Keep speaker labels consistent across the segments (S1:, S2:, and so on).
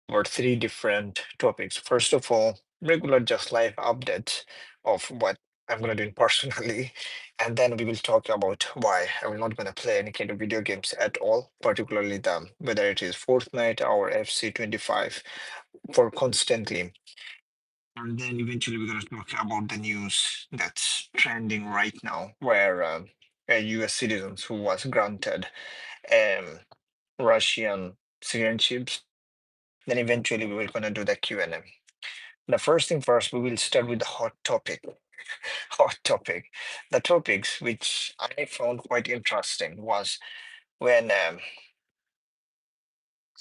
S1: or three different topics. First of all, regular just live updates of what I'm gonna do personally, and then we will talk about why I'm not gonna play any kind of video games at all, particularly the whether it is Fortnite or FC 25 for constantly. And then eventually we're gonna talk about the news that's trending right now, where a US citizen who was granted um, Russian citizenships. Then eventually we will gonna do the Q&A. The first thing first, we will start with the hot topic. Hot topic. The topics which I found quite interesting was when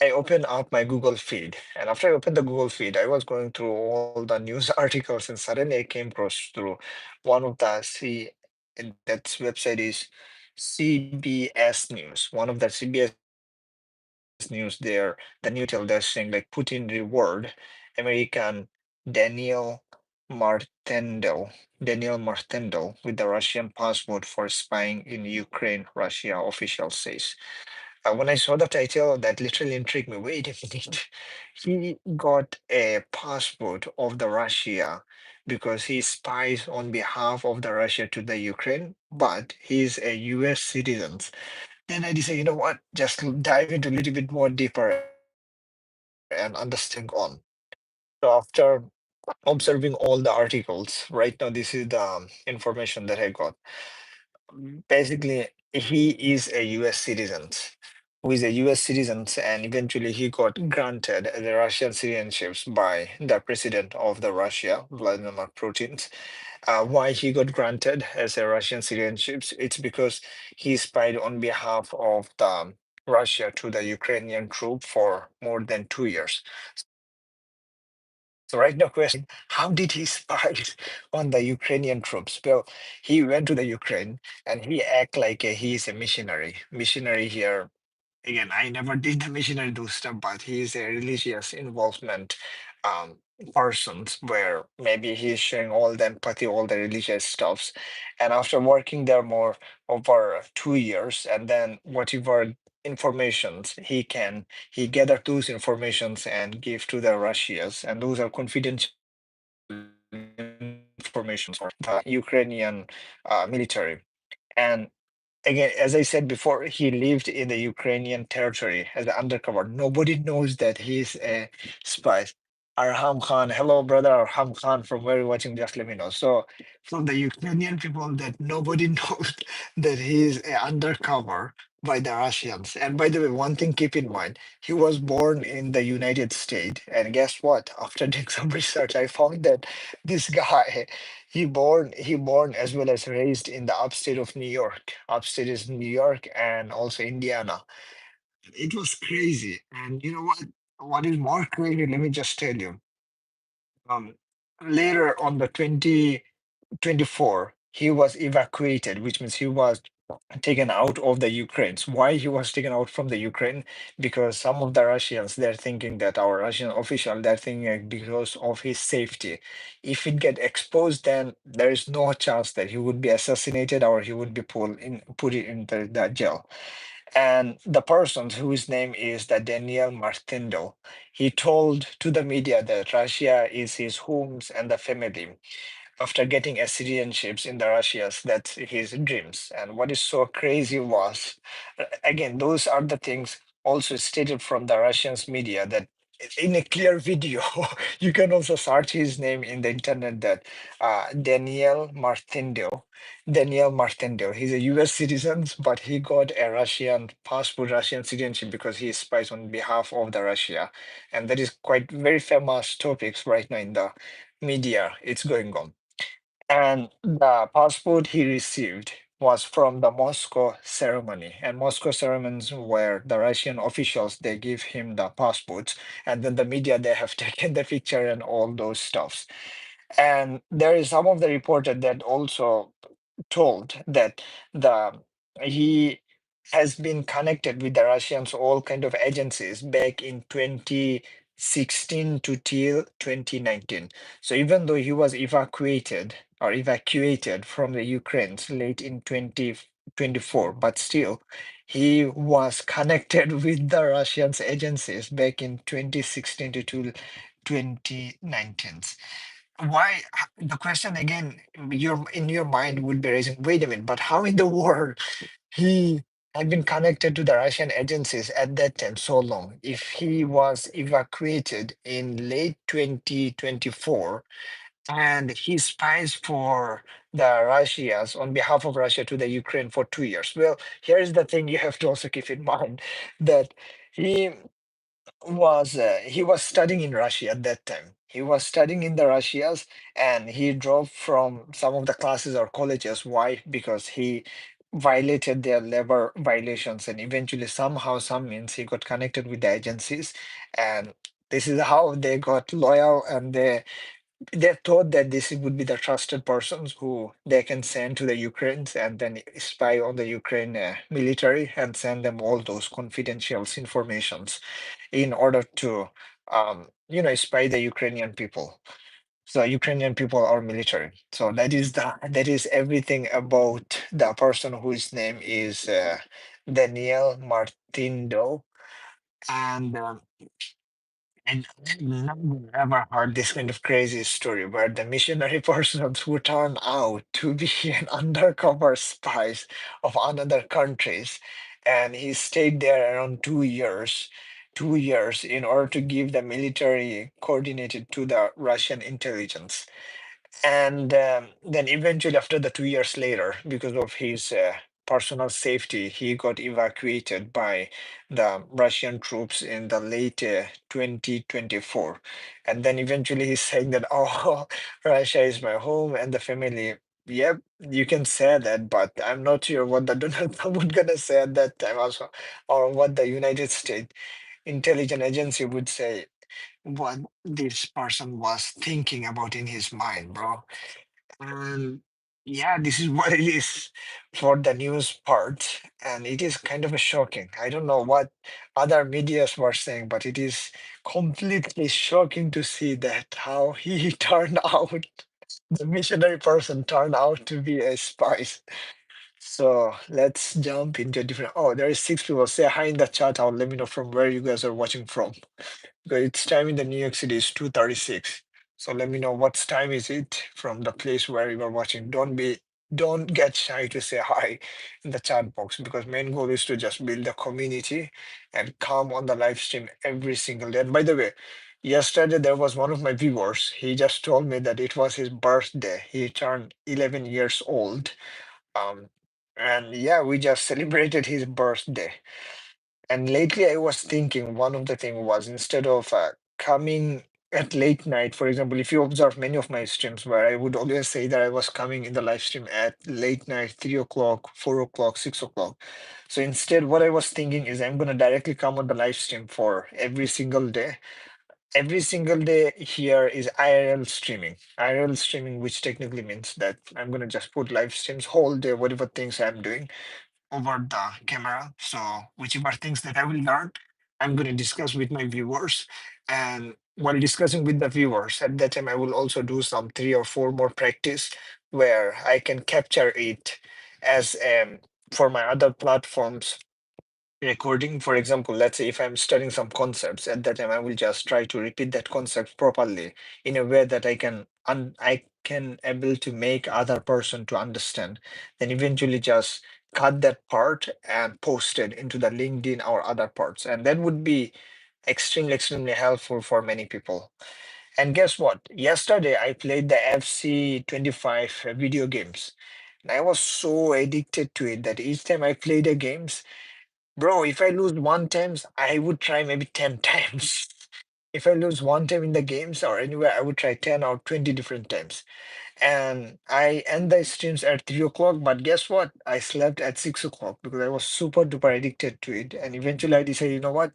S1: I opened up my Google feed, and after I opened the Google feed, I was going through all the news articles, and suddenly I came across through one of the and that website is CBS News. One of the CBS News there, the new title they're saying like Putin reward American Daniel Martindale, Daniel Martindale with the Russian passport for spying in Ukraine, Russia official says. When I saw the title, that literally intrigued me. Wait a minute. He got a passport of the Russia because he spies on behalf of the Russia to the Ukraine, but he's a US citizen. Then I decided, you know what, just dive into a little bit more deeper and understand on. So after observing all the articles, right now this is the information that I got. Basically, he is a US citizen who is a US citizen, and eventually he got granted the Russian citizenships by the president of the Russia, Vladimir Putin. Why he got granted as a Russian citizenship? It's because he spied on behalf of the Russia to the Ukrainian troop for more than 2 years. So right now, question is, how did he spy on the Ukrainian troops? Well, he went to the Ukraine and he act like he is a missionary here. Again, I never did the missionary do stuff, but he is a religious involvement um persons where maybe he's showing all the empathy, all the religious stuffs. And after working there more over 2 years, and then whatever informations he gathered those informations and give to the Russians, and those are confidential informations for the Ukrainian military. And again, as I said before, he lived in the Ukrainian territory as an undercover. Nobody knows that he's a spy. Arham Khan, hello, brother Arham Khan, from where you're watching, just let me know. So, from the Ukrainian people, that nobody knows that he's a undercover by the Russians. And by the way, one thing keep in mind, he was born in the United States. And guess what? After doing some research, I found that this guy he born as well as raised in the upstate of New York. Upstate is New York and also Indiana. It was crazy. And you know what? What is more crazy? Let me just tell you. Um, Later on the 2024, he was evacuated, which means he was taken out of the Ukraine. So why he was taken out from the Ukraine? Because some of the Russians, they're thinking that our Russian official, they're thinking because of his safety. If it get exposed, then there is no chance that he would be assassinated or he would be put into the jail. And the person whose name is the Daniel Martindo, he told to the media that Russia is his homes and the family after getting a citizenships in the Russias, that's his dreams. And what is so crazy was, again, those are the things also stated from the Russians media that in a clear video, you can also search his name in the internet that Daniel Martindale. He's a US citizen, but he got a Russian passport, Russian citizenship because he spies on behalf of the Russia. And that is quite very famous topics right now in the media. It's going on. And the passport he received was from the Moscow ceremony. And Moscow ceremonies where the Russian officials they give him the passports, and then the media they have taken the picture and all those stuffs. And there is some of the reporter that also told that the he has been connected with the Russians, all kind of agencies back in 2016 to till 2019. So even though he was evacuated from the Ukraine late in 2024, but still, he was connected with the Russians agencies back in 2016 to 2019. Why? The question again, your in your mind would be raising, wait a minute, but how in the world he had been connected to the Russian agencies at that time so long? If he was evacuated in late 2024 and he spies for the Russians on behalf of Russia to the Ukraine for 2 years. Well, here's the thing you have to also keep in mind that he he was studying in Russia at that time. He was studying in the Russias and he dropped from some of the classes or colleges. Why? Because he violated their labor violations and eventually somehow some means he got connected with the agencies and this is how they got loyal and they thought that this would be the trusted persons who they can send to the Ukraines and then spy on the Ukraine military and send them all those confidential informations in order to spy the Ukrainian people. So Ukrainian people are military. So that is everything about the person whose name is Daniel Martindo. And I've never ever heard this kind of crazy story where the missionary persons who turn out to be an undercover spies of another countries, and he stayed there around 2 years, 2 years in order to give the military coordinated to the Russian intelligence. And then eventually, after the 2 years later, because of his personal safety, he got evacuated by the Russian troops in the late 2024. And then eventually he's saying that, oh, Russia is my home and the family. Yep, you can say that, but I'm not sure what the Donald Trump would gonna say at that time also, or what the United States intelligence agency would say, what this person was thinking about in his mind, bro. And yeah, this is what it is for the news part. And it is kind of a shocking. I don't know what other medias were saying, but it is completely shocking to see that how he turned out, the missionary person turned out to be a spy. So let's jump into a different. Oh, there is six people. Say hi in the chat. I'll let me know from where you guys are watching from. Because it's time in the New York City is 2:36. So let me know what's time is it from the place where you are watching. Don't get shy to say hi in the chat box because main goal is to just build a community and come on the live stream every single day. And by the way, yesterday there was one of my viewers. He just told me that it was his birthday. He turned 11 years old. Um, and yeah, we just celebrated his birthday. And lately, I was thinking one of the thing was instead of coming at late night, for example, if you observe many of my streams where I would always say that I was coming in the live stream at late night, 3 o'clock, 4 o'clock, 6 o'clock. So instead, what I was thinking is I'm gonna directly come on the live stream for every single day. Every single day here is IRL streaming. IRL streaming, which technically means that I'm gonna just put live streams whole day, whatever things I'm doing over the camera. So whichever things that I will learn, I'm going to discuss with my viewers. And while discussing with the viewers, at that time I will also do some 3 or 4 more practice where I can capture it as for my other platforms recording. For example, let's say if I'm studying some concepts, at that time I will just try to repeat that concept properly in a way that I can able to make other person to understand. Then eventually just cut that part and post it into the LinkedIn or other parts, and that would be extremely helpful for many people. And guess what? Yesterday I played the FC 25 video games. And I was so addicted to it that each time I played the games, bro, if I lose one times, I would try maybe 10 times. If I lose one time in the games or anywhere, I would try 10 or 20 different times. And I end the streams at 3 o'clock, but guess what? I slept at 6 o'clock because I was super duper addicted to it. And eventually I decided, you know what?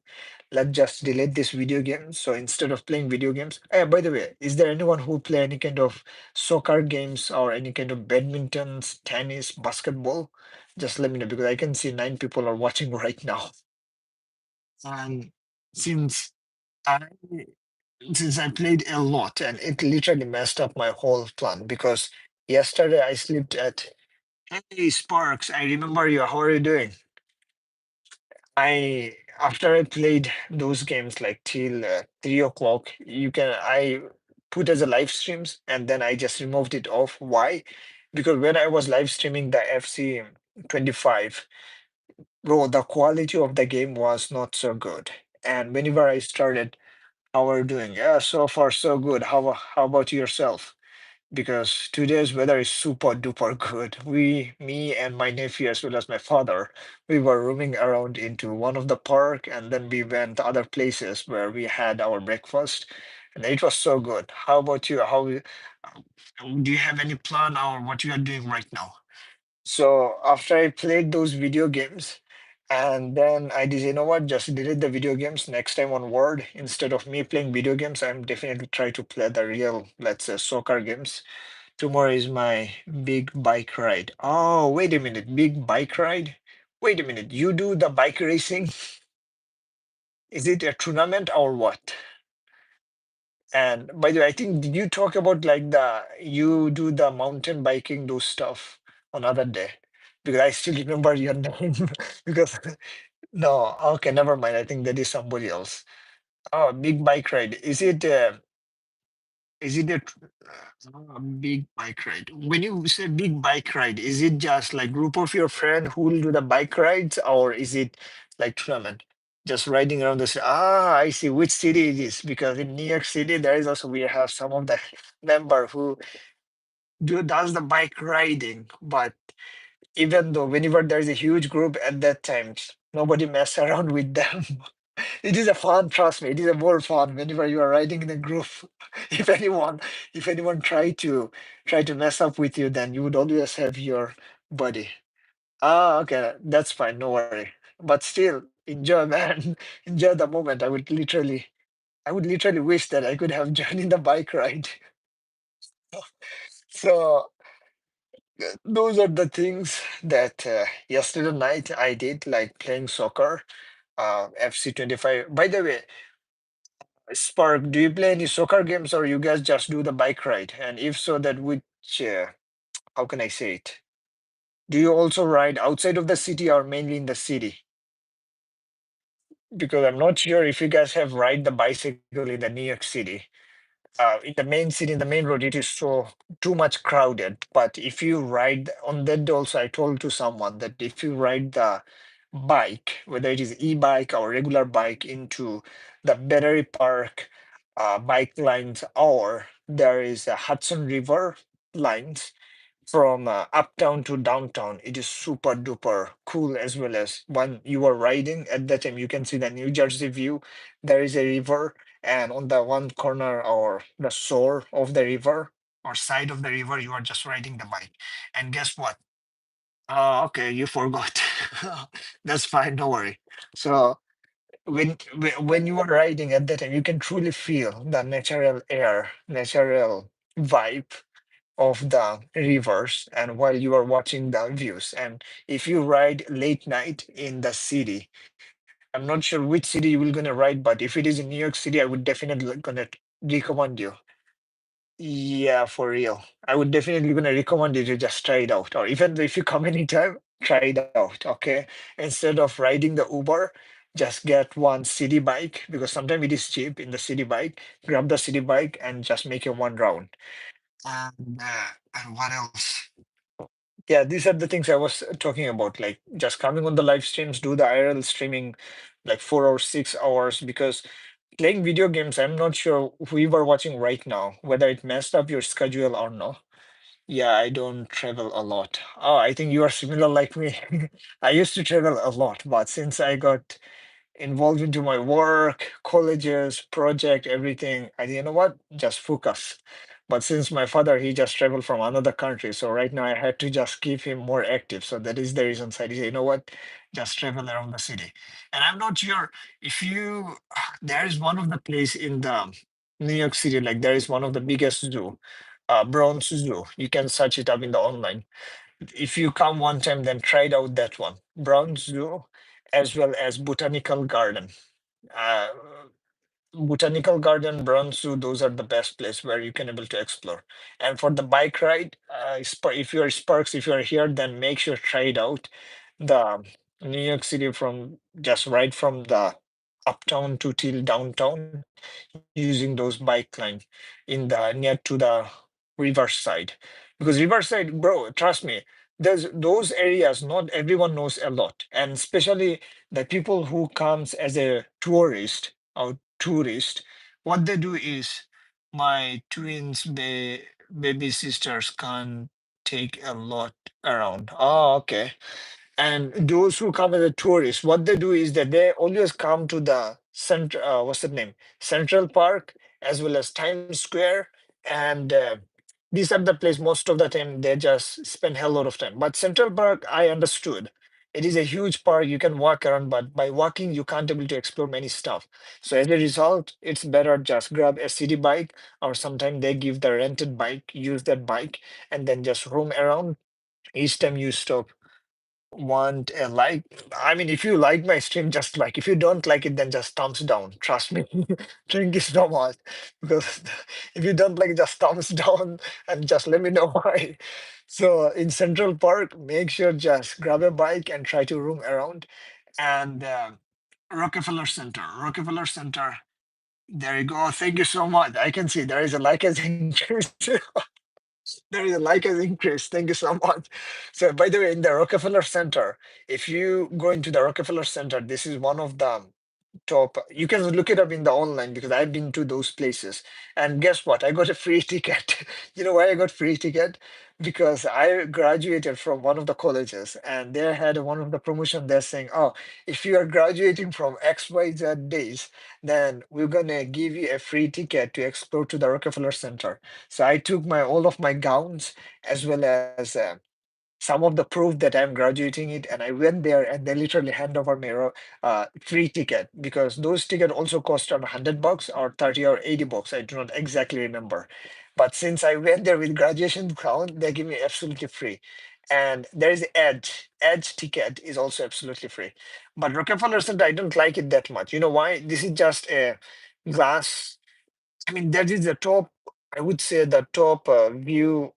S1: Let's just delete this video game. So instead of playing video games, by the way, is there anyone who play any kind of soccer games or any kind of badmintons, tennis, basketball? Just let me know because I can see 9 people are watching right now. And since I since I played a lot and it literally messed up my whole plan because yesterday I slept at Hey Sparks, I remember you. How are you doing? I After I played those games like till 3 o'clock, I put as a live streams and then I just removed it off. Why? Because when I was live streaming the FC 25, bro, the quality of the game was not so good. And whenever I started, how are you doing? Yeah, so far so good. How about yourself? Because today's weather is super duper good. Me and my nephew, as well as my father, we were roaming around into one of the park, and then we went to other places where we had our breakfast, and it was so good. How about you? Do you have any plan or what you are doing right now? So after I played those video games, and then I did, you know what, just delete the video games next time on Word. Instead of me playing video games, I'm definitely try to play the real, let's say, soccer games. Tomorrow is my big bike ride. Oh, wait a minute, big bike ride? Wait a minute, you do the bike racing? Is it a tournament or what? And by the way, I think did you talk about like you do the mountain biking, those stuff on other day? Because I still remember your name. Because no, okay, never mind. I think that is somebody else. Oh, big bike ride. Is it a big bike ride? When you say big bike ride, is it just like group of your friend who will do the bike rides, or is it like tournament? Just riding around the city. Ah, I see which city it is. Because in New York City, there is also we have some of the member who does the bike riding. But even though whenever there is a huge group at that time, nobody mess around with them. It is a fun, trust me. It is a more fun whenever you are riding in a group. If anyone, if anyone try to mess up with you, then you would always have your buddy. Ah, okay, that's fine. No worry. But still, enjoy, man. Enjoy the moment. I would literally wish that I could have joined in the bike ride. So those are the things that yesterday night I did, like playing soccer, FC 25. By the way, Spark, do you play any soccer games or you guys just do the bike ride? And if so, that which, how can I say it? Do you also ride outside of the city or mainly in the city? Because I'm not sure if you guys have ride the bicycle in the New York City. In the main city, in the main road, it is so too much crowded. But if you ride on that day also, I told to someone that if you ride the bike, whether it is e-bike or regular bike, into the Battery Park bike lines, or there is a Hudson River lines, from uptown to downtown. It is super duper cool, as well as when you are riding at that time, you can see the New Jersey view. There is a river, and on the one corner or the shore of the river or side of the river, you are just riding the bike. And guess what? Okay, you forgot. That's fine, no worry. So when you are riding at that time, you can truly feel the natural air, natural vibe of the rivers and while you are watching the views. And if you ride late night in the city, I'm not sure which city you will gonna ride, but if it is in New York City, I would definitely gonna recommend you. Yeah, for real. I would definitely gonna recommend you to just try it out. Or even if you come anytime, try it out, okay? Instead of riding the Uber, just get one city bike because sometimes it is cheap in the city bike. Grab the city bike and just make a one round. And what else? Yeah, these are the things I was talking about, like just coming on the live streams, do the IRL streaming like 4 hours, 6 hours, because playing video games, I'm not sure who you are watching right now, whether it messed up your schedule or not. Yeah, I don't travel a lot. Oh, I think you are similar like me. I used to travel a lot, but since I got involved into my work, colleges, project, everything. You know what? Just focus. But since my father, he just traveled from another country, so right now I had to just keep him more active. So that is the reason. So I said, you know what? Just travel around the city. And I'm not sure if you. There is one of the place in the New York City, like there is one of the biggest zoo, Bronx Zoo. You can search it up in the online. If you come one time, then try it out that one. Brown Zoo, as well as Botanical Garden. Uh, Botanical Garden, Brunsu, those are the best place where you can able to explore. And for the bike ride, if you're Sparks, if you're here, then make sure try it out. The New York City from just right from the uptown to till downtown using those bike lines in the near to the riverside. Because riverside, bro, trust me, there's those areas not everyone knows a lot, and especially the people who comes as a tourist, what they do is my baby sisters can take a lot around. Oh, okay. And those who come as a tourist, what they do is that they always come to the center, what's the name? Central Park, as well as Times Square. And these are the place most of the time they just spend hell lot of time. But Central Park, I understood. It is a huge park. You can walk around, but by walking, you can't able to explore many stuff. So as a result, it's better just grab a city bike, or sometimes they give the rented bike, use that bike, and then just roam around each time you stop want a like. I mean, if you like my stream, just like. If you don't like it, then just thumbs down. Trust me. Drink is so much. Because if you don't like it, just thumbs down and just let me know why. So in Central Park, make sure just grab a bike and try to roam around. And Rockefeller Center. Rockefeller Center. There you go. Thank you so much. I can see there is a like as increase. There is a like has increased. Thank you so much. So, by the way, in the Rockefeller Center, if you go into the Rockefeller Center, this is one of the top. You can look it up in the online because I've been to those places. And guess what? I got a free ticket. You know why I got free ticket? Because I graduated from one of the colleges, and they had one of the promotion. They're saying, "Oh, if you are graduating from XYZ days, then we're gonna give you a free ticket to explore to the Rockefeller Center." So I took my all of my gowns as well as some of the proof that I'm graduating it, and I went there and they literally hand over me a free ticket because those tickets also cost around $100 or 30 or $80. I do not exactly remember. But since I went there with graduation crown, they give me absolutely free. And there is Edge. Edge ticket is also absolutely free. But Rockefeller Center, I don't like it that much. You know why? This is just a glass. I mean, that is the top, I would say the top view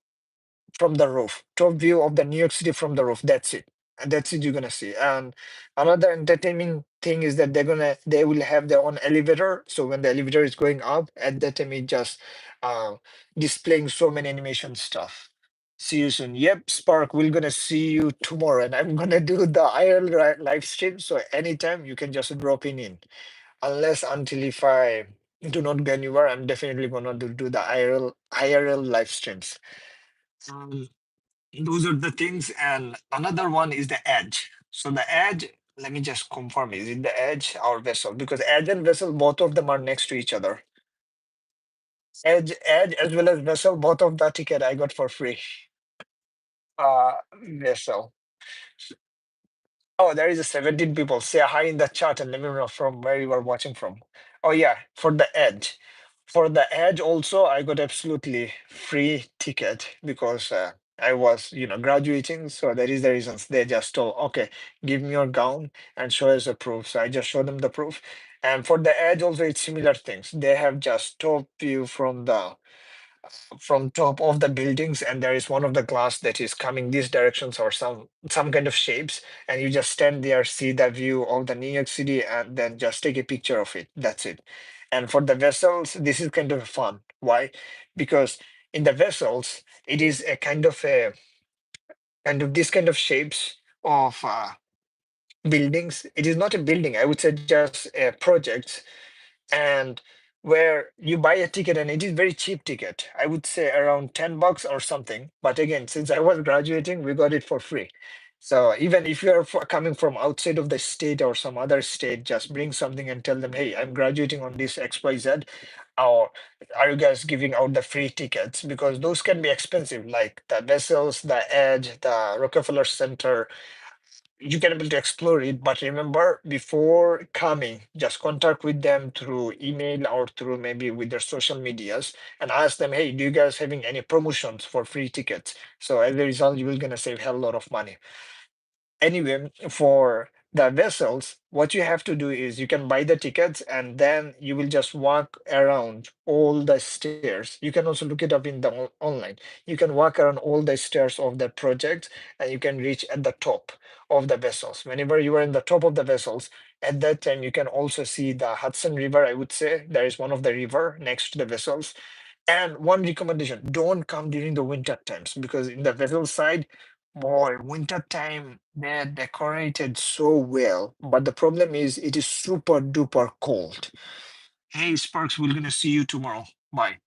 S1: from the roof, top view of the New York City from the roof. That's it. And that's it you're gonna see. And another entertaining thing is that they will have their own elevator. So when the elevator is going up, at that time it just uh displaying so many animation stuff. See you soon. Yep, Spark, we're gonna see you tomorrow. And I'm gonna do the IRL live stream. So anytime you can just drop in. Unless until if I do not go anywhere, I'm definitely gonna do the IRL live streams. Um, those are the things. And another one is the edge. So the edge, let me just confirm, is it the edge or vessel? Because edge and vessel, both of them are next to each other. Edge as well as vessel, both of the ticket I got for free. Vessel. Oh, there is a 17 people. Say hi in the chat and let me know from where you are watching from. Oh yeah, for the edge. For the edge also, I got absolutely free ticket because I was, graduating. So that is the reasons they just told, okay, give me your gown and show us the proof. So I just show them the proof. And for the edge also, it's similar things. They have just top view from top of the buildings, and there is one of the glass that is coming these directions or some kind of shapes, and you just stand there, see the view of the New York City, and then just take a picture of it. That's it. And for the vessels, this is kind of fun. Why? Because in the vessels, it is a kind of this kind of shapes of buildings. It is not a building, I would say just a project, and where you buy a ticket and it is very cheap ticket. I would say around $10 or something. But again, since I was graduating, we got it for free. So even if you're coming from outside of the state or some other state, just bring something and tell them, hey, I'm graduating on this XYZ. Or are you guys giving out the free tickets? Because those can be expensive, like the vessels, the Edge, the Rockefeller Center, you can able to explore it, but remember before coming just contact with them through email or through maybe with their social medias and ask them, hey, do you guys having any promotions for free tickets? So as a result you will gonna save hell lot of money. Anyway, for the vessels, what you have to do is you can buy the tickets and then you will just walk around all the stairs. You can also look it up in the online. You can walk around all the stairs of the project and you can reach at the top of the vessels. Whenever you are in the top of the vessels, at that time you can also see the Hudson River, I would say. There is one of the river next to the vessels. And one recommendation, don't come during the winter times because in the vessel side, boy, winter time, they're decorated so well. But the problem is it is super duper cold. Hey, Sparks, we're gonna see you tomorrow. Bye.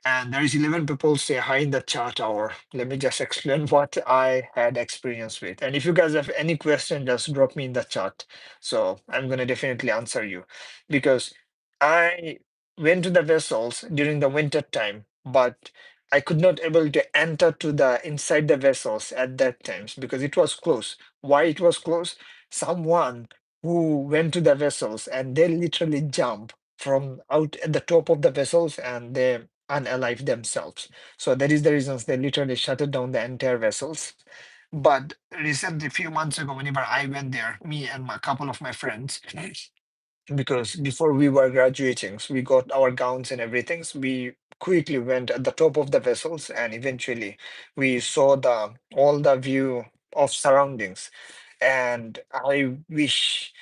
S1: And there is 11 people say hi in the chat hour. Let me just explain what I had experience with. And if you guys have any question, just drop me in the chat. So I'm going to definitely answer you because I went to the vessels during the winter time, but I could not able to enter to the inside the vessels at that times because it was closed. Why it was closed? Someone who went to the vessels and they literally jump from out at the top of the vessels and they unalive themselves. So that is the reasons they literally shut down the entire vessels. But recently, a few months ago, whenever I went there, me and a couple of my friends, because before we were graduating, so we got our gowns and everything. So we quickly went at the top of the vessels, and eventually we saw the all the view of surroundings. And I wish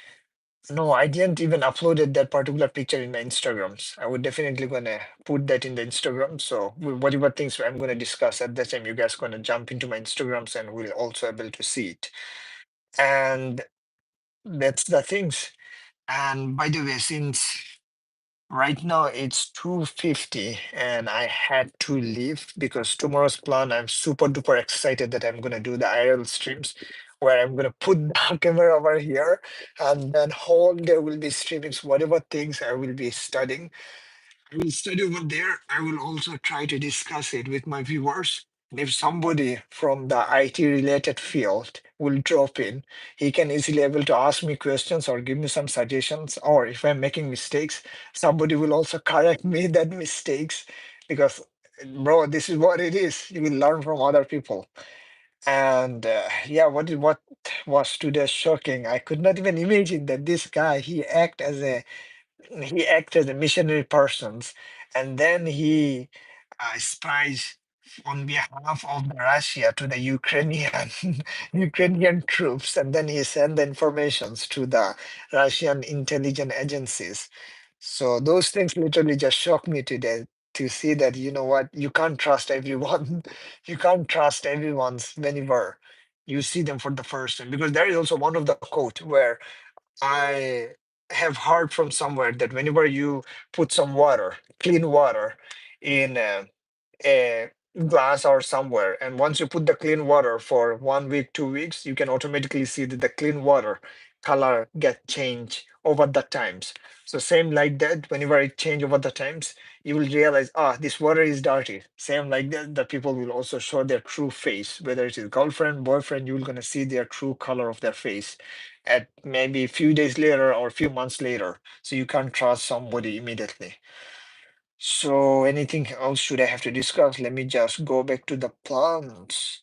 S1: no, I didn't even uploaded that particular picture in my Instagrams. I would definitely gonna put that in the Instagram. So whatever things I'm gonna discuss at that time, you guys gonna jump into my Instagrams and we'll also able to see it. And that's the things. And by the way, since right now it's 2:50 and I had to leave because tomorrow's plan, I'm super duper excited that I'm gonna do the IRL streams where I'm gonna put the camera over here and then whole day will be streaming so whatever things I will be studying. I will study over there. I will also try to discuss it with my viewers. And if somebody from the IT related field will drop in, he can easily able to ask me questions or give me some suggestions. Or if I'm making mistakes, somebody will also correct me that mistakes because bro, this is what it is. You will learn from other people. And yeah, what was today shocking? I could not even imagine that this guy he acted as a missionary persons and then he spies on behalf of Russia to the Ukrainian Ukrainian troops and then he sent the informations to the Russian intelligence agencies. So those things literally just shocked me today to see that you know what you can't trust everyone you can't trust everyone's whenever you see them for the first time because there is also one of the quote where I have heard from somewhere that whenever you put some water, clean water, in a glass or somewhere, and once you put the clean water for 1 week, 2 weeks, you can automatically see that the clean water color get changed over the times. So same like that, whenever it change over the times, you will realize, this water is dirty. Same like that, the people will also show their true face, whether it is girlfriend, boyfriend, you're gonna see their true color of their face at maybe a few days later or a few months later. So you can't trust somebody immediately. So anything else should I have to discuss? Let me just go back to the plans.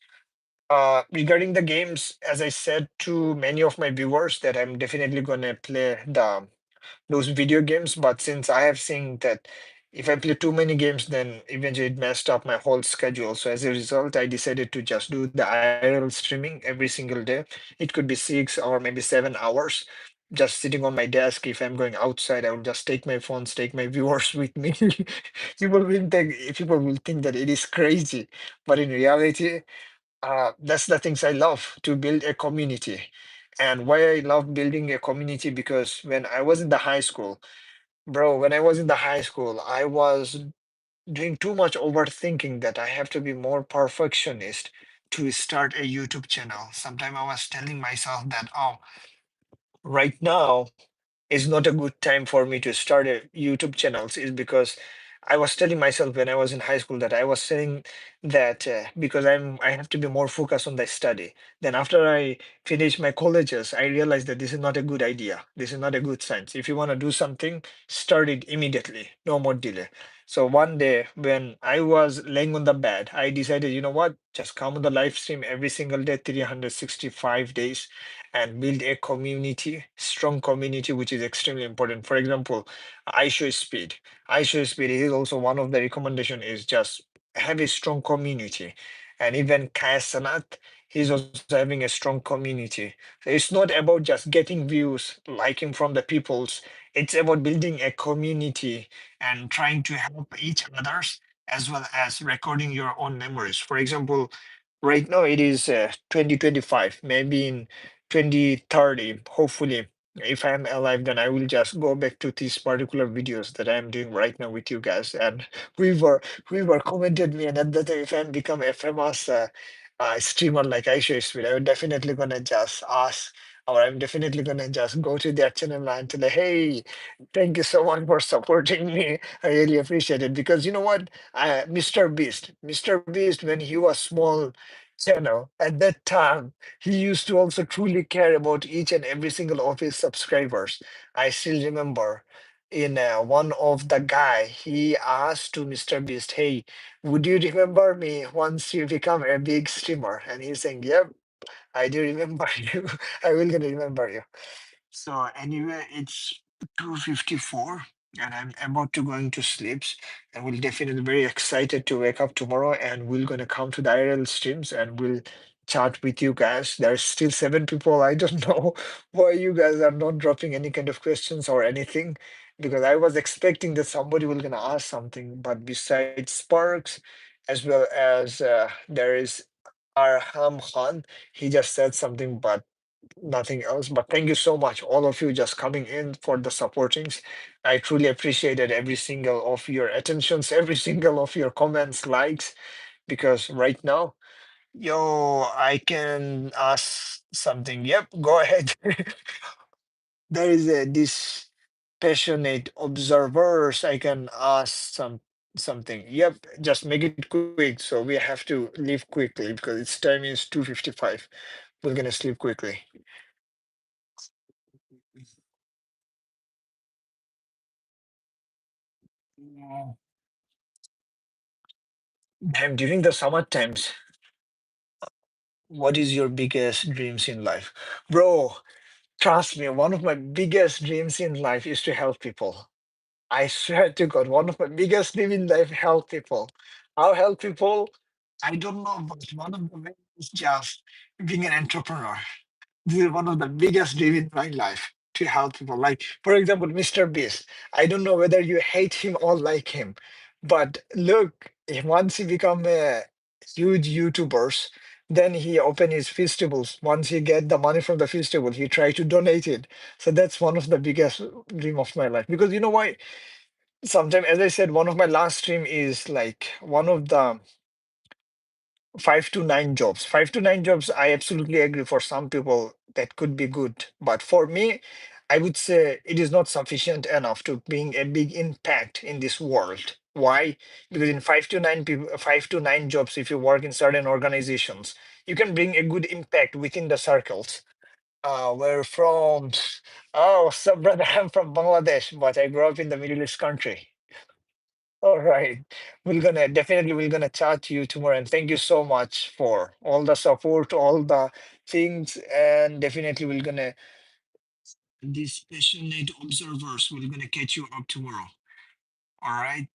S1: Regarding the games, as I said to many of my viewers that I'm definitely gonna play those video games, but since I have seen that if I play too many games, then eventually it messed up my whole schedule. So as a result, I decided to just do the IRL streaming every single day. It could be 6 or maybe 7 hours. Just sitting on my desk. If I'm going outside, I will just take my phones, take my viewers with me. People will think that it is crazy, but in reality, that's the things I love to build a community. And why I love building a community because when I was in the high school, bro, when I was in the high school, I was doing too much overthinking that I have to be more perfectionist to start a YouTube channel. Sometimes I was telling myself that, oh, right now is not a good time for me to start a YouTube channels is because I was telling myself when I was in high school that I was saying that because I have to be more focused on the study. Then after I finish my colleges, I realized that this is not a good idea. This is not a good sense. If you want to do something, start it immediately. No more delay. So one day when I was laying on the bed, I decided, you know what, just come on the live stream every single day, 365 days, and build a community, strong community, which is extremely important. For example, ISO speed. ISO speed is also one of the recommendation is just have a strong community. And even Kasanat, he's also having a strong community. So it's not about just getting views, liking from the peoples. It's about building a community and trying to help each others as well as recording your own memories. For example, right now it is 2025, maybe in 2030, hopefully, if I'm alive, then I will just go back to these particular videos that I'm doing right now with you guys. And we were commented me, and at that time, if I become a famous streamer like Aisha Speed, I would definitely gonna just ask, or I'm definitely gonna just go to their channel and tell, hey, thank you so much for supporting me. I really appreciate it because you know what, Mr. Beast, when he was small channel at that time, he used to also truly care about each and every single of his subscribers. I still remember in one of the guy, he asked to Mr. Beast, hey, would you remember me once you become a big streamer? And he's saying, yep, I do remember you. I will gonna remember you. So anyway, it's 2:54 and I'm about to going to sleep. And we'll definitely very excited to wake up tomorrow and we're gonna come to the IRL streams and we'll chat with you guys. There's still 7 people. I don't know why you guys are not dropping any kind of questions or anything because I was expecting that somebody will gonna ask something. But besides Sparks, as well as there is Arham Khan, he just said something, but nothing else. But thank you so much, all of you, just coming in for the supportings. I truly appreciated every single of your attentions, every single of your comments, likes, because right now, yo, I can ask something. Yep, go ahead. There is this passionate observers. I can ask something. Yep, just make it quick. So we have to leave quickly because its time is 2:55. We're gonna sleep quickly. During the summer times, what is your biggest dreams in life? Bro, trust me, one of my biggest dreams in life is to help people. I swear to God, one of my biggest dreams in life, help people. How help people? I don't know, but one of the ways is just being an entrepreneur. This is one of the biggest dreams in my life to help people. Like, for example, Mr. Beast. I don't know whether you hate him or like him, but look, once he become a huge YouTubers, then he open his festivals. Once he get the money from the festival, he try to donate it. So that's one of the biggest dream of my life. Because you know why? Sometimes, as I said, one of my last stream is like one of the 5 to 9 jobs. 5 to 9 jobs, I absolutely agree. For some people, that could be good. But for me, I would say it is not sufficient enough to bring a big impact in this world. Why? Because in 5 to 9 people, 5 to 9 jobs, if you work in certain organizations, you can bring a good impact within the circles. We're from, oh, so brother, I'm from Bangladesh, but I grew up in the Middle East country. All right. We're gonna chat to you tomorrow. And thank you so much for all the support, all the things. And definitely we're gonna these passionate observers, we're gonna catch you up tomorrow. All right.